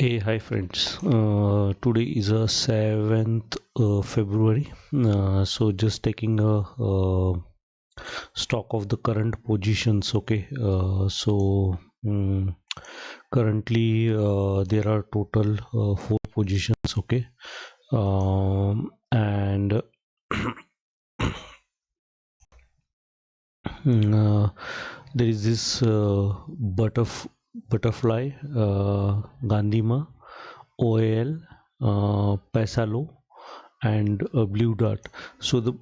Hey, hi friends. Today is a 7th February. So just taking a stock of the current positions. Okay. Um, Currently there are total four positions. Okay. And there is this butterfly, Gandhima, OAL, Paisalo, and Blue Dart. So the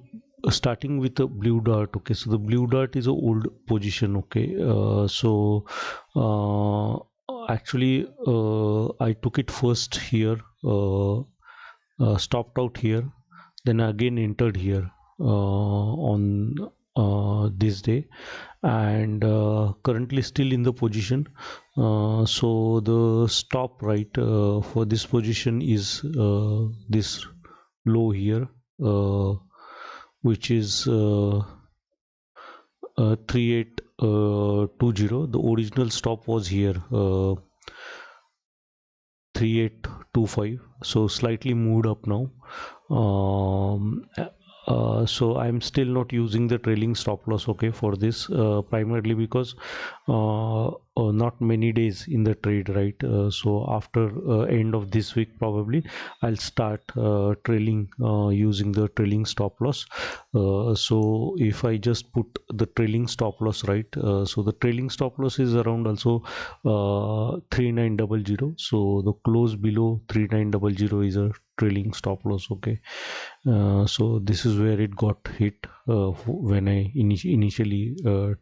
starting with the Blue Dart. Okay, so the Blue Dart is a old position. Okay, actually I took it first here, stopped out here, then again entered here on this day, and currently still in the position. So the stop right for this position is this low here, uh, which is 3820. The original stop was here, 3825, so slightly moved up now. So I'm still not using the trailing stop loss, okay, for this, primarily because not many days in the trade, right? So after end of this week probably I'll start trailing, using the trailing stop loss. So if I just put the trailing stop loss, right, so the trailing stop loss is around also 3900. So the close below 3900 is a trailing stop loss. Okay, so this is where it got hit when I initially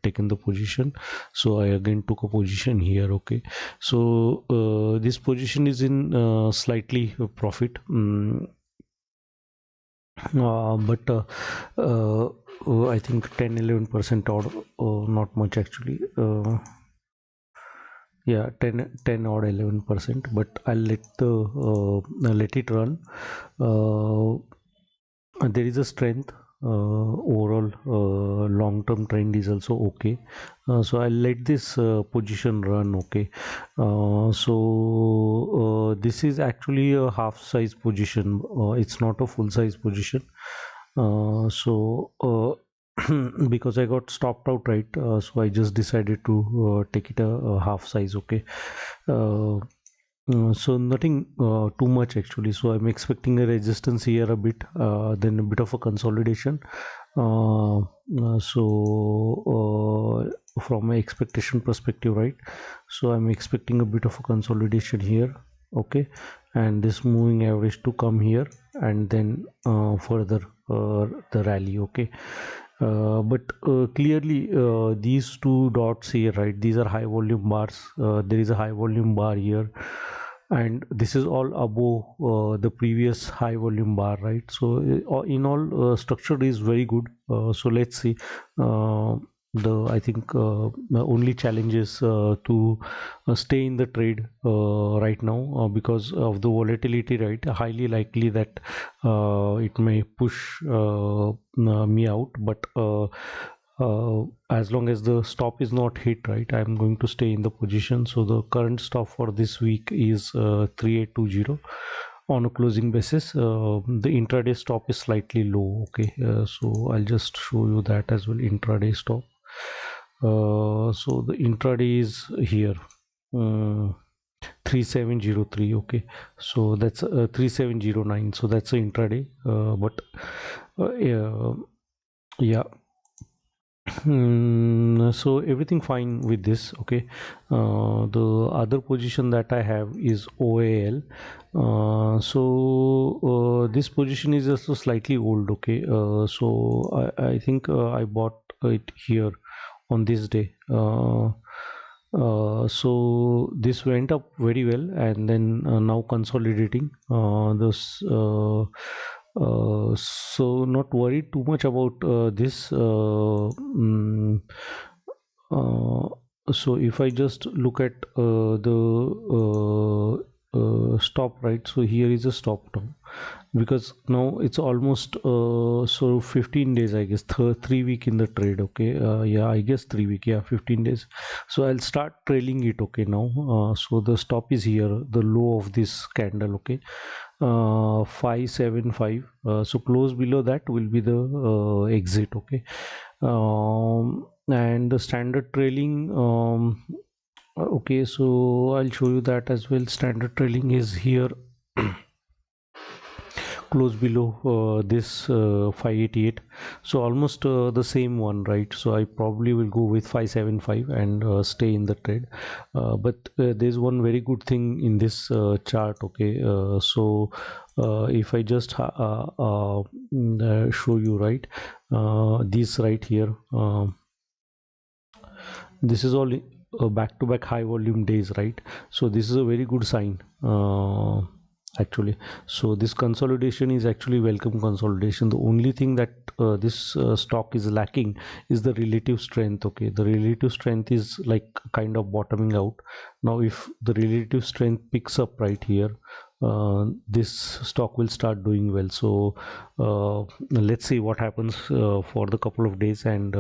taken the position. So I again took a position here. Okay, so this position is in slightly profit. But I think 10-11% or not much actually. Yeah, 10 or 11%, but I'll let it run. There is a strength. Overall long-term trend is also okay, so I'll let this position run. Okay, this is actually a half size position, it's not a full size position. Because I got stopped out, right, so I just decided to take it a half size. Okay, uh, so nothing too much actually. So I'm expecting a resistance here a bit, then a bit of a consolidation. From my expectation perspective, right, so I'm expecting a bit of a consolidation here. Okay, and this moving average to come here, and then further the rally. Okay, but clearly these two dots here, right, these are high volume bars. There is a high volume bar here, and this is all above the previous high volume bar, right? So in all, structure is very good. So let's see. The I think the only challenge is to stay in the trade right now, because of the volatility, right? Highly likely that it may push me out, but as long as the stop is not hit, right, I'm going to stay in the position. So the current stop for this week is 3820 on a closing basis. The intraday stop is slightly low. Okay, so I'll just show you that as well. Intraday stop, so the intraday is here, 3703. Okay, so that's 3709, so that's the intraday. But yeah, yeah. So everything fine with this. Okay, the other position that I have is OAL. This position is also slightly old. Okay, so I think I bought it here on this day. So this went up very well, and then now consolidating. This So not worried too much about this. Uh, so if I just look at the stop, right, so here is a stop now, because now it's almost so 15 days, I guess, 3 week in the trade. Okay, yeah, I guess 3 week, yeah, 15 days. So I'll start trailing it. Okay, now so the stop is here, the low of this candle. Okay, 575. So close below that will be the exit. Okay, and the standard trailing, okay, so I'll show you that as well. Standard trailing is here close below this 588, so almost the same one, right? So I probably will go with 575 and stay in the trade, but there's one very good thing in this chart. Okay, so if I just show you, right, this right here, this is all back-to-back high volume days, right? So this is a very good sign, actually. So this consolidation is actually welcome consolidation. The only thing that this stock is lacking is the relative strength. Okay, the relative strength is like kind of bottoming out now. If the relative strength picks up right here, this stock will start doing well. So let's see what happens for the couple of days, and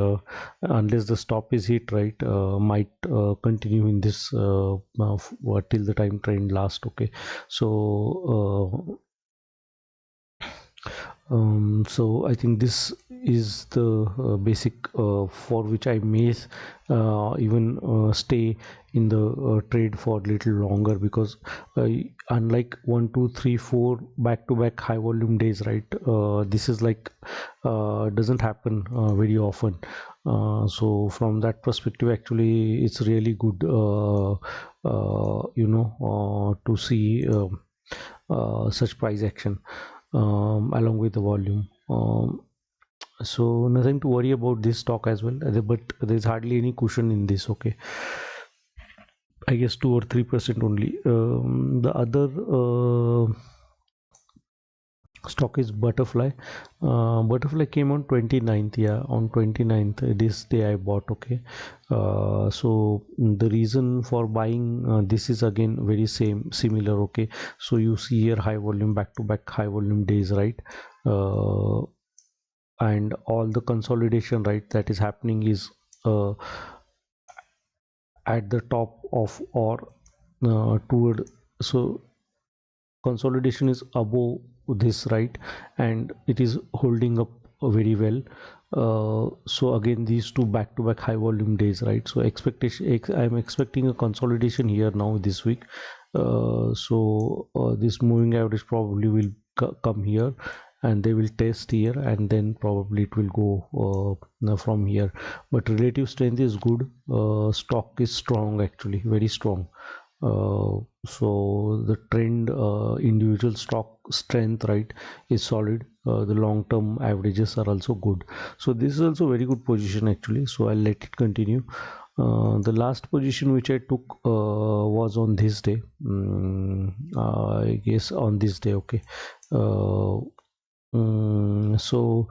unless the stop is hit, right, might continue in this till the time trend last. Okay, so so I think this is the basic for which I may even stay in the trade for a little longer, because unlike 1 2 3 4 back-to-back high volume days, right, this is like doesn't happen very often. So from that perspective, actually it's really good, to see such price action along with the volume. So nothing to worry about this stock as well, but there's hardly any cushion in this. Okay, I guess 2 or 3% only. The other stock is Butterfly. Butterfly came on 29th. Yeah, on 29th, this day I bought. Okay, so the reason for buying this is again very similar. Okay, so you see here high volume, back to back high volume days, right? And all the consolidation, right, that is happening is at the top of, or toward, so consolidation is above this, right, and it is holding up very well. So again, these two back-to-back high volume days, right? So I'm expecting a consolidation here now this week. So this moving average probably will come here, and they will test here, and then probably it will go from here. But relative strength is good. Stock is strong, actually very strong. So the trend, individual stock strength, right, is solid. The long-term averages are also good. So this is also very good position, actually. So I'll let it continue. The last position which I took was on this day. I guess on this day. Okay. So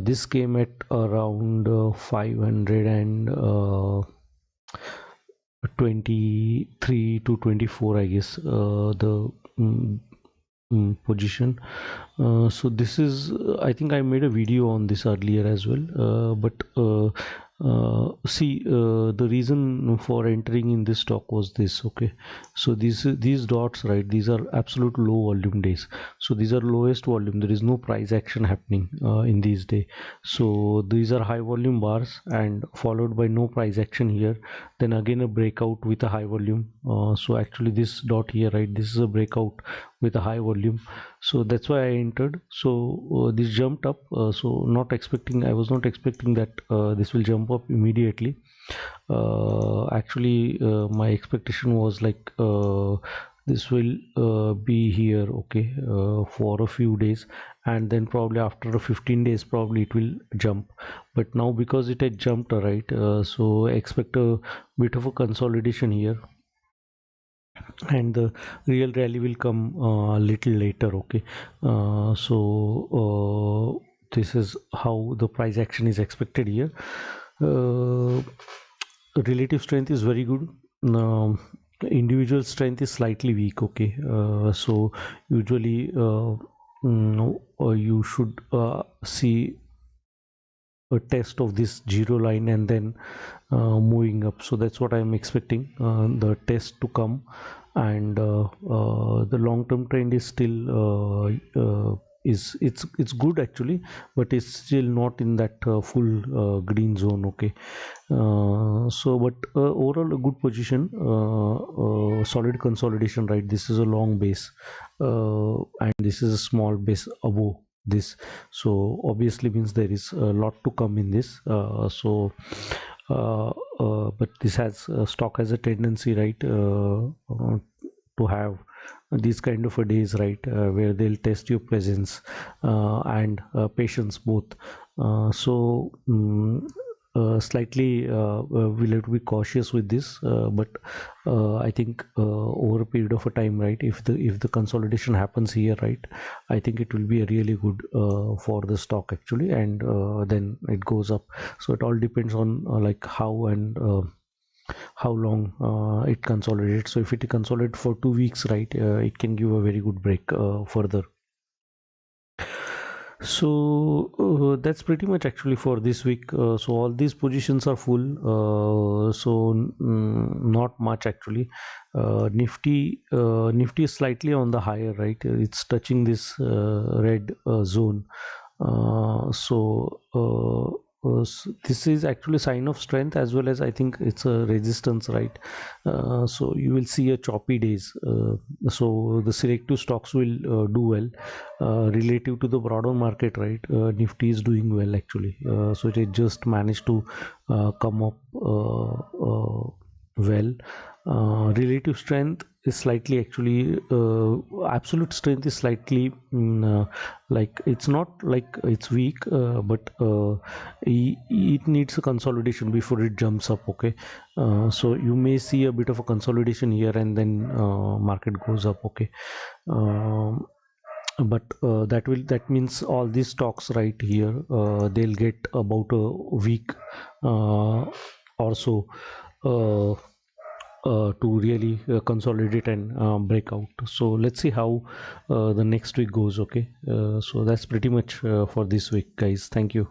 this came at around 500 and 23 to 24, I guess, the position. So this is, I think I made a video on this earlier as well, but see, the reason for entering in this stock was this. Okay, so these dots, right, these are absolute low volume days. So these are lowest volume, there is no price action happening in these days. So these are high volume bars, and followed by no price action here, then again a breakout with a high volume. So actually this dot here, right, this is a breakout with a high volume. So that's why I entered. So this jumped up, so I was not expecting that this will jump up immediately. Actually, my expectation was like this will be here, okay, for a few days, and then probably after 15 days probably it will jump. But now because it had jumped, right, so I expect a bit of a consolidation here, and the real rally will come a little later. Okay, this is how the price action is expected here. uh, Relative strength is very good. Individual strength is slightly weak. Okay, so usually you should see a test of this zero line and then moving up. So that's what I'm expecting, the test to come. And the long-term trend is still it's good actually, but it's still not in that full green zone. Okay. So but overall a good position, solid consolidation, right? This is a long base, and this is a small base above this, so obviously means there is a lot to come in this. But this has stock has a tendency, right, to have these kind of a days, right, where they'll test your presence and patience both. Slightly we'll have to be cautious with this, but I think over a period of a time, right, if the consolidation happens here, right, I think it will be a really good for the stock actually, and then it goes up. So it all depends on like how and how long it consolidates. So if it consolidates for 2 weeks, right, it can give a very good break further. So that's pretty much actually for this week. So all these positions are full, not much actually. Nifty is slightly on the higher, right, it's touching this red zone. This is actually a sign of strength, as well as I think it's a resistance, right? So you will see a choppy days. So the selective stocks will do well relative to the broader market, right? Nifty is doing well actually. So it just managed to come up well. Relative strength is slightly actually, absolute strength is slightly like it's not like it's weak, but it needs a consolidation before it jumps up. Okay. So you may see a bit of a consolidation here, and then market goes up. Okay. But that means all these stocks right here, they'll get about a week or so uh, to really consolidate and break out. So let's see how the next week goes. Okay. So that's pretty much for this week, guys. Thank you.